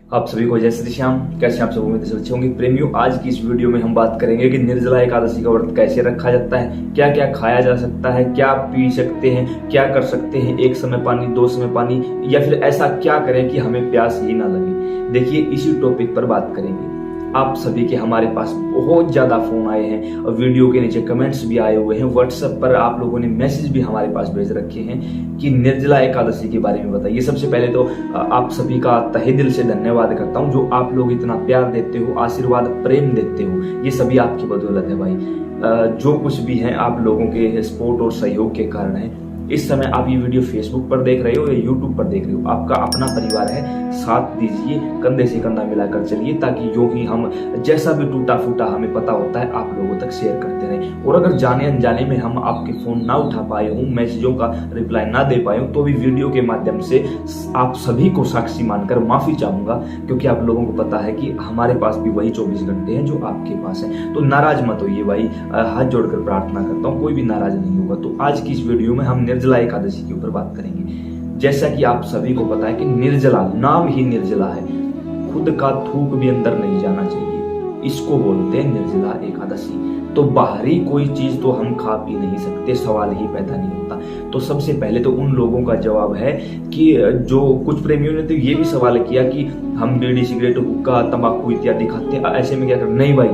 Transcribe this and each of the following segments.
आप सभी को जय श्री श्याम। कैसे आप सब उम्मीद से अच्छे होंगे। प्रेमियों, आज की इस वीडियो में हम बात करेंगे कि निर्जला एकादशी का व्रत कैसे रखा जाता है, क्या क्या खाया जा सकता है, क्या पी सकते हैं, क्या कर सकते हैं, एक समय पानी, दो समय पानी, या फिर ऐसा क्या करें कि हमें प्यास ही ना लगे। देखिए, इसी टॉपिक पर बात करेंगे। आप सभी के हमारे पास बहुत ज्यादा फोन आए हैं और वीडियो के नीचे कमेंट्स भी आए हुए हैं। व्हाट्सएप पर आप लोगों ने मैसेज भी हमारे पास भेज रखे हैं कि निर्जला एकादशी के बारे में बताइए। सबसे पहले तो आप सभी का तहे दिल से धन्यवाद करता हूं, जो आप लोग इतना प्यार देते हो, आशीर्वाद, प्रेम देते हो, ये सभी आपकी बदौलत है भाई। जो कुछ भी है आप लोगों के सपोर्ट और सहयोग के कारण है। इस समय आप ये वीडियो फेसबुक पर देख रहे हो या यूट्यूब पर देख रहे हो, आपका अपना परिवार है, साथ दीजिए, कंधे से कंधा मिलाकर चलिए, ताकि जो भी हम जैसा भी टूटा फूटा हमें पता होता है आप लोगों तक शेयर करते रहें। और अगर जाने अनजाने में हम आपके फोन ना उठा पाए हूँ, मैसेजों का रिप्लाई ना दे पाए हूँ, तो भी वीडियो के माध्यम से आप सभी को साक्षी मानकर माफी चाहूंगा, क्योंकि आप लोगों को पता है कि हमारे पास भी वही 24 घंटे हैं जो आपके पास है। तो नाराज मत होइए भाई, हाथ जोड़कर प्रार्थना करता हूँ, कोई भी नाराज नहीं होगा। तो आज की इस वीडियो में हम निर्जला एकादशी के ऊपर बात करेंगे। जैसा कि आप सभी को पता है कि निर्जला, नाम ही निर्जला है, खुद का थूक भी अंदर नहीं जाना चाहिए, इसको बोलते हैं निर्जला एकादशी। तो बाहरी कोई चीज तो हम खा पी नहीं सकते, सवाल ही पैदा नहीं होता। तो सबसे पहले तो उन लोगों का जवाब है कि जो कुछ प्रेमियों ने तो ये भी सवाल किया कि हम बीड़ी, सिगरेट, हुक्का, तंबाकू इत्यादि खाते हैं, ऐसे में क्या कर? नहीं भाई,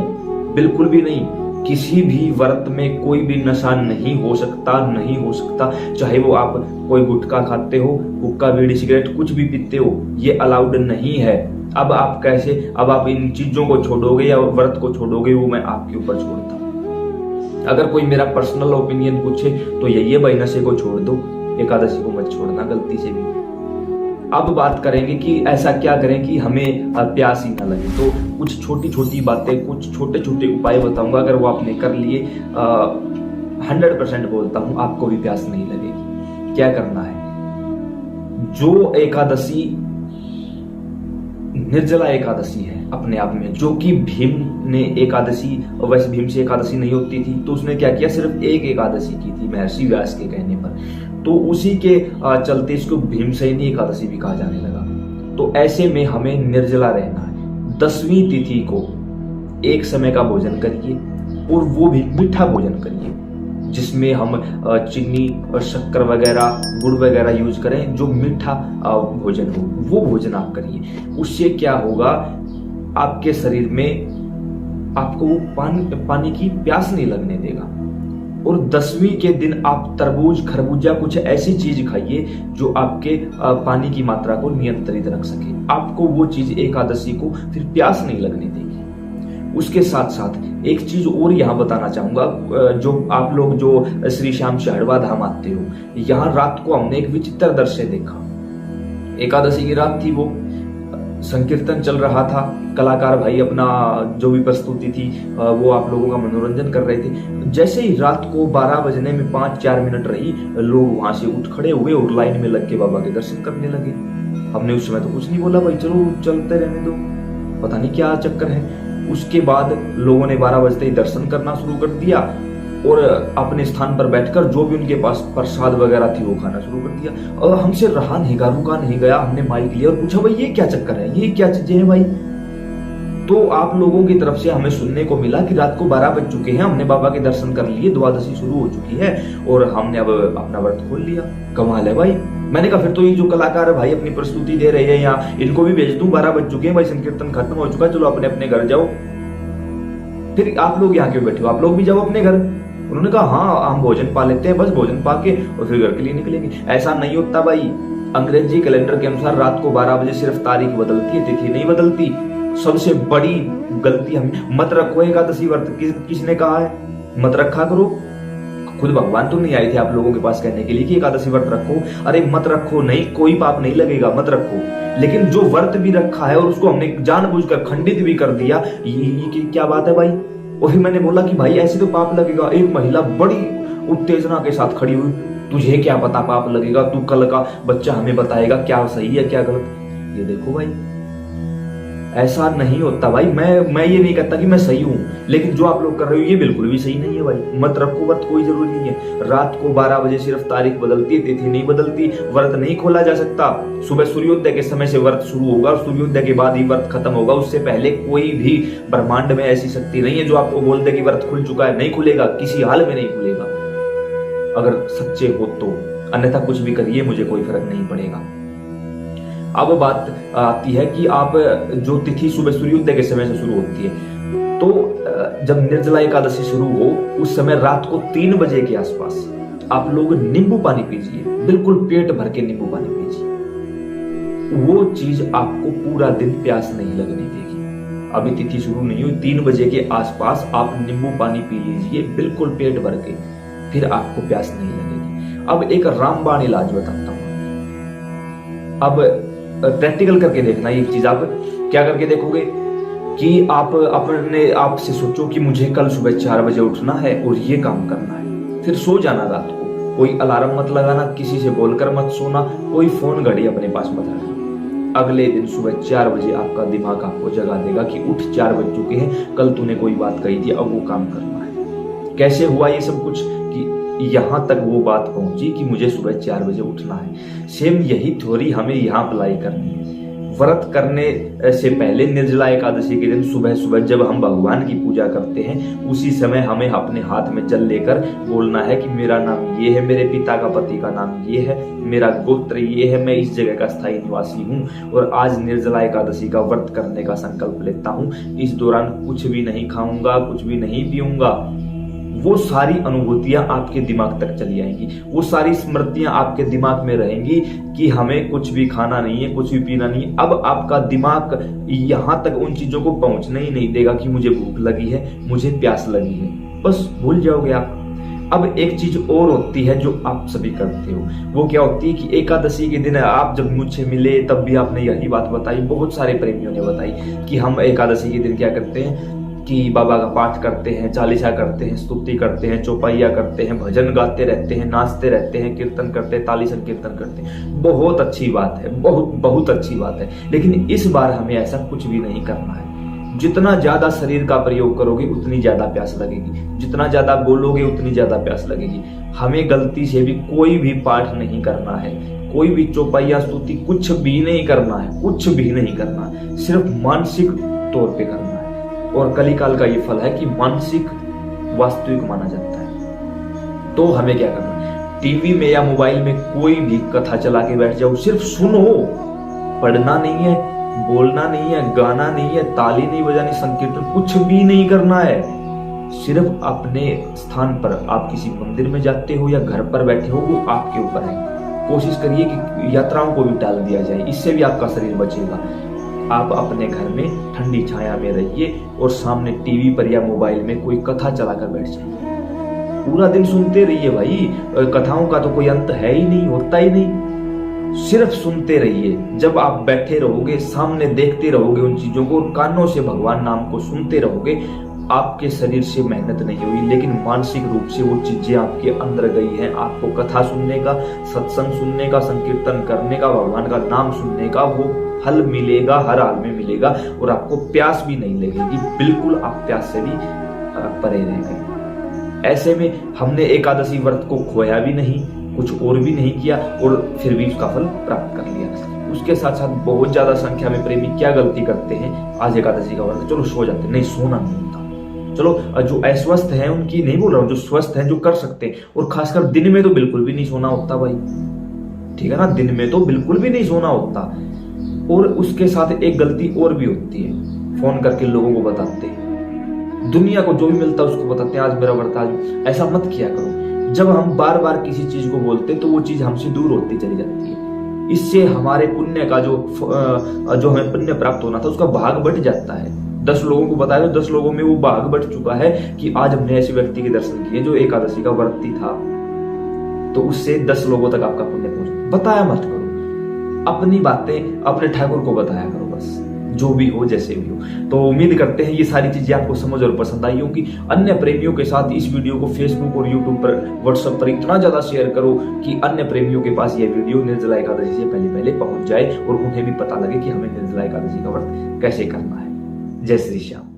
बिल्कुल भी नहीं। किसी भी व्रत में कोई भी नशा नहीं हो सकता, नहीं हो सकता। चाहे वो आप कोई गुटखा खाते हो, हुक्का, बीड़ी, सिगरेट कुछ भी पीते हो, ये अलाउड नहीं है। अब आप कैसे, अब आप इन चीजों को छोड़ोगे या व्रत को छोड़ोगे, वो मैं आपके ऊपर छोड़ता हूं। अगर कोई मेरा पर्सनल ओपिनियन पूछे तो यही है भाई, नशे को छोड़ दो, एकादशी को मत छोड़ना गलती से भी। अब बात करेंगे कि ऐसा क्या करें कि हमें प्यास ही ना लगे। तो कुछ छोटी छोटी बातें, कुछ छोटे छोटे उपाय बताऊंगा, अगर वो आपने कर लिए 100% बोलता हूं आपको भी प्यास नहीं लगेगी। क्या करना है? जो एकादशी निर्जला एकादशी है अपने आप में, जो कि भीम ने एकादशी, वैसे भीम से एकादशी नहीं होती थी, तो उसने क्या किया, सिर्फ एक एकादशी की थी महर्षि व्यास के कहने पर। तो उसी के चलते इसको भीमसेनी एकादशी भी कहा जाने लगा। तो ऐसे में हमें निर्जला रहना है। 10वीं तिथि को एक समय का भोजन करिए, और वो भी मीठा भोजन करिए, जिसमें हम चीनी और शक्कर वगैरह, गुड़ वगैरह यूज करें। जो मीठा भोजन हो वो भोजन आप करिए। उससे क्या होगा, आपके शरीर में आपको वो पानी की प्यास नहीं लगने देगा। और 10वीं के दिन आप तरबूज, खरबूजा, कुछ ऐसी चीज खाइए जो आपके पानी की मात्रा को नियंत्रित रख सके। आपको वो चीज एकादशी को फिर प्यास नहीं लगने देगी। उसके साथ साथ एक चीज और यहाँ बताना चाहूंगा, जो आप लोग जो श्री श्याम शहरवा धाम आते हो, यहाँ रात को हमने एक विचित्र दृश्य देखा। एकादशी की रात थी, वो संकीर्तन चल रहा था, कलाकार भाई अपना जो भी प्रस्तुति थी वो आप लोगों का मनोरंजन कर रहे थे। जैसे ही रात को 12 बजने में 5-4 मिनट रही, लोग वहां से उठ खड़े हुए और लाइन में लग के बाबा के दर्शन करने लगे। हमने उस समय तो कुछ नहीं बोला, भाई चलो चलते रहने दो, पता नहीं क्या चक्कर है। उसके बाद लोगों ने 12 बजते ही दर्शन करना शुरू कर दिया और अपने स्थान पर बैठकर जो भी उनके पास प्रसाद वगैरह थी वो खाना शुरू कर दिया। और हमसे रहा नहीं गया, रुका नहीं गया, हमने माइक लिया और पूछा, भाई ये क्या चक्कर है, ये क्या चीजें हैं भाई? तो आप लोगों की तरफ से हमें सुनने को मिला कि रात को 12 बज चुके हैं, हमने बाबा के दर्शन कर लिए, द्वादशी शुरू हो चुकी है और हमने अब अपना व्रत खोल लिया। कमाल है भाई। मैंने कहा फिर तो ये जो कलाकार है भाई अपनी प्रस्तुति दे रहे हैं, यहाँ इनको भी भेज दूं, 12 बज चुके हैं भाई, संकीर्तन खत्म हो चुका है, चलो अपने अपने घर जाओ। फिर आप लोग यहाँ क्यों बैठे हो, आप लोग भी जाओ अपने घर। उन्होंने कहा हाँ हम भोजन पा लेते हैं, बस भोजन पा के और फिर घर के लिए निकलेंगे। ऐसा नहीं होता भाई। अंग्रेजी कैलेंडर के अनुसार रात को 12 बजे सिर्फ तारीख बदलती है, तिथि नहीं बदलती। सबसे बड़ी गलती हम मत रखो एकादशी व्रत। किसने कहा है मत रखा करो? खुद भगवान तो नहीं आए थे आप लोगों के पास कहने के लिए कि एकादशी व्रत रखो? अरे मत रखो नहीं, कोई पाप नहीं लगेगा, मत रखो। लेकिन जो व्रत भी रखा है और उसको हमने जानबूझकर खंडित भी कर दिया, ये क्या बात है भाई? और फिर मैंने बोला कि भाई ऐसे तो पाप लगेगा। एक महिला बड़ी उत्तेजना के साथ खड़ी हुई, तुझे क्या पता पाप लगेगा, तू कल का बच्चा हमें बताएगा क्या सही है क्या गलत। ये देखो भाई, ऐसा नहीं होता भाई। मैं ये नहीं कहता कि मैं सही हूं, लेकिन जो आप लोग कर रहे हो ये बिल्कुल भी सही नहीं है भाई। मत रखो व्रत, कोई जरूरी नहीं है। रात को 12 बजे सिर्फ तारीख बदलती है, तिथि नहीं बदलती। व्रत नहीं खोला जा सकता। सुबह सूर्योदय के समय से व्रत शुरू होगा और सूर्योदय के बाद ही व्रत खत्म होगा। उससे पहले कोई भी ब्रह्मांड में ऐसी शक्ति नहीं है जो आपको बोल दे कि व्रत खुल चुका है। नहीं खुलेगा, किसी हाल में नहीं खुलेगा, अगर सच्चे हो तो। अन्यथा कुछ भी करिए, मुझे कोई फर्क नहीं पड़ेगा। अब बात आती है कि आप जो तिथि सुबह सूर्योदय के समय से शुरू होती है, तो जब निर्जला एकादशी शुरू हो उस समय रात को 3 बजे के आसपास आप लोग नींबू पानी पीजिए, बिल्कुल पेट भर के नींबू पानी पीजिए। वो चीज आपको पूरा दिन प्यास नहीं लगने देगी। अभी तिथि शुरू नहीं हुई, 3 बजे के आसपास आप नींबू पानी पी लीजिए बिल्कुल पेट भर के, फिर आपको प्यास नहीं लगेगी। अब एक रामबाण इलाज बताता हूं। अब प्रैक्टिकल करके देखना ये चीज। आप क्या करके देखोगे कि आप अपने आप से सोचो कि मुझे कल सुबह 4 बजे उठना है और ये काम करना है। फिर सो जाना रात को, कोई अलार्म मत लगाना, किसी से बोलकर मत सोना, कोई फोन घड़ी अपने पास मत रखना। अगले दिन सुबह 4 बजे आपका दिमाग आपको जगा देगा कि उठ, 4 बज चुके हैं, कल तूने कोई बात कही थी, अब वो काम करना है। कैसे हुआ ये सब कुछ कि यहां तक वो बात पहुंची कि मुझे सुबह 4 बजे उठना है। सेम यही थ्योरी हमें यहाँ अप्लाई करनी है। व्रत करने से पहले निर्जला एकादशी के दिन सुबह सुबह जब हम भगवान की पूजा करते हैं, उसी समय हमें अपने हाथ में जल लेकर बोलना है कि मेरा नाम ये है, मेरे पिता का पति का नाम ये है, मेरा गोत्र ये है, मैं इस जगह का स्थायी निवासी हूँ और आज निर्जला एकादशी का व्रत करने का संकल्प लेता हूँ। इस दौरान कुछ भी नहीं खाऊंगा, कुछ भी नहीं पीऊंगा। वो सारी अनुभूतियां आपके दिमाग तक चली आएंगी, वो सारी स्मृतियां आपके दिमाग में रहेंगी कि हमें कुछ भी खाना नहीं है, कुछ भी पीना नहीं है। अब आपका दिमाग यहां तक उन चीजों को पहुंचने ही नहीं देगा कि मुझे भूख लगी है, मुझे प्यास लगी है, बस भूल जाओगे आप। अब एक चीज और होती है जो आप सभी करते हो, वो क्या होती है कि एकादशी के दिन आप जब मुझसे मिले तब भी आपने यही बात बताई, बहुत सारे प्रेमियों ने बताई कि हम एकादशी के दिन क्या करते हैं कि बाबा का पाठ करते हैं, चालीसा करते हैं, स्तुति करते हैं, चौपाइया करते हैं, भजन गाते रहते हैं, नाचते रहते हैं, कीर्तन करते हैं, ताली संकीर्तन करते हैं। बहुत अच्छी बात है, बहुत बहुत अच्छी बात है, लेकिन इस बार हमें ऐसा कुछ भी नहीं करना है। जितना ज्यादा शरीर का प्रयोग करोगे उतनी ज्यादा प्यास लगेगी, जितना ज्यादा बोलोगे उतनी ज्यादा प्यास लगेगी। हमें गलती से भी कोई भी पाठ नहीं करना है, कोई भी चौपाइया स्तुति कुछ भी नहीं करना है, कुछ भी नहीं करना, सिर्फ मानसिक तौर पे करना है। और कलिकाल का ये फल है कि मानसिक वास्तविक माना जाता है। तो हमें क्या करना है, टीवी में या मोबाइल में कोई भी कथा चला के बैठ जाओ, सिर्फ सुनो, पढ़ना नहीं है, बोलना नहीं है, गाना नहीं है, ताली नहीं बजानी, संकीर्तन कुछ भी नहीं करना है। सिर्फ अपने स्थान पर आप किसी मंदिर में जाते हो या घर पर बैठे हो, वो आपके ऊपर है। कोशिश करिए कि यात्राओं को भी टाल दिया जाए, इससे भी आपका शरीर बचेगा। आप अपने घर में ठंडी छाया में रहिए और सामने टीवी पर या मोबाइल में कोई कथा चलाकर बैठ जाइए। पूरा दिन सुनते रहिए भाई, कथाओं का तो कोई अंत है ही नहीं, होता ही नहीं। सिर्फ सुनते रहिए। जब आप बैठे रहोगे, सामने देखते रहोगे उन चीजों को और कानों से भगवान नाम को सुनते रहोगे, आपके शरीर से मेहनत नहीं हुई, लेकिन मानसिक रूप से वो चीजें आपके अंदर गई हैं। आपको कथा सुनने का, सत्संग सुनने का, संकीर्तन करने का, भगवान का नाम सुनने का वो फल मिलेगा, हर हाल में मिलेगा और आपको प्यास भी नहीं लगेगी। बिल्कुल आप प्यास से भी परे रह गए। ऐसे में हमने एकादशी व्रत को खोया भी नहीं, कुछ और भी नहीं किया और फिर भी उसका फल प्राप्त कर लिया। उसके साथ साथ बहुत ज्यादा संख्या में प्रेमी क्या गलती करते हैं, आज एकादशी का व्रत, चलो सो जाते, नहीं सोना नहीं होता। चलो जो अस्वस्थ हैं उनकी नहीं बोल रहा हूँ, जो स्वस्थ हैं, जो कर सकते हैं, और खासकर दिन में तो बिल्कुल भी नहीं सोना होता भाई, ठीक है ना, दिन में तो बिल्कुल भी नहीं सोना होता। और उसके साथ एक गलती और भी होती है, फोन करके लोगों को बताते हैं, दुनिया को जो भी मिलता है उसको बताते हैं आज मेरा व्रत, आज। ऐसा मत किया करो। जब हम बार बार किसी चीज को बोलते तो वो चीज हमसे दूर होती चली जाती है। इससे हमारे पुण्य का जो हमें पुण्य प्राप्त होना था उसका भाग बढ़ जाता है। 10 लोगों को बताया तो 10 लोगों में वो भाग बढ़ चुका है कि आज हमने ऐसे व्यक्ति के दर्शन किए जो एकादशी का व्रती था, तो उससे 10 लोगों तक आपका पुण्य पहुंच। बताया मत करो, अपनी बातें अपने ठाकुर को बताया करो, बस जो भी हो, जैसे भी हो। तो उम्मीद करते हैं ये सारी चीजें आपको समझ और पसंद आई होंगी। अन्य प्रेमियों के साथ इस वीडियो को फेसबुक और यूट्यूब पर, व्हाट्सएप पर इतना ज्यादा शेयर करो कि अन्य प्रेमियों के पास यह वीडियो निर्जला एकादशी से पहले पहुंच जाए और उन्हें भी पता लगे कि हमें निर्जला एकादशी का व्रत कैसे करना है। जय श्री श्याम।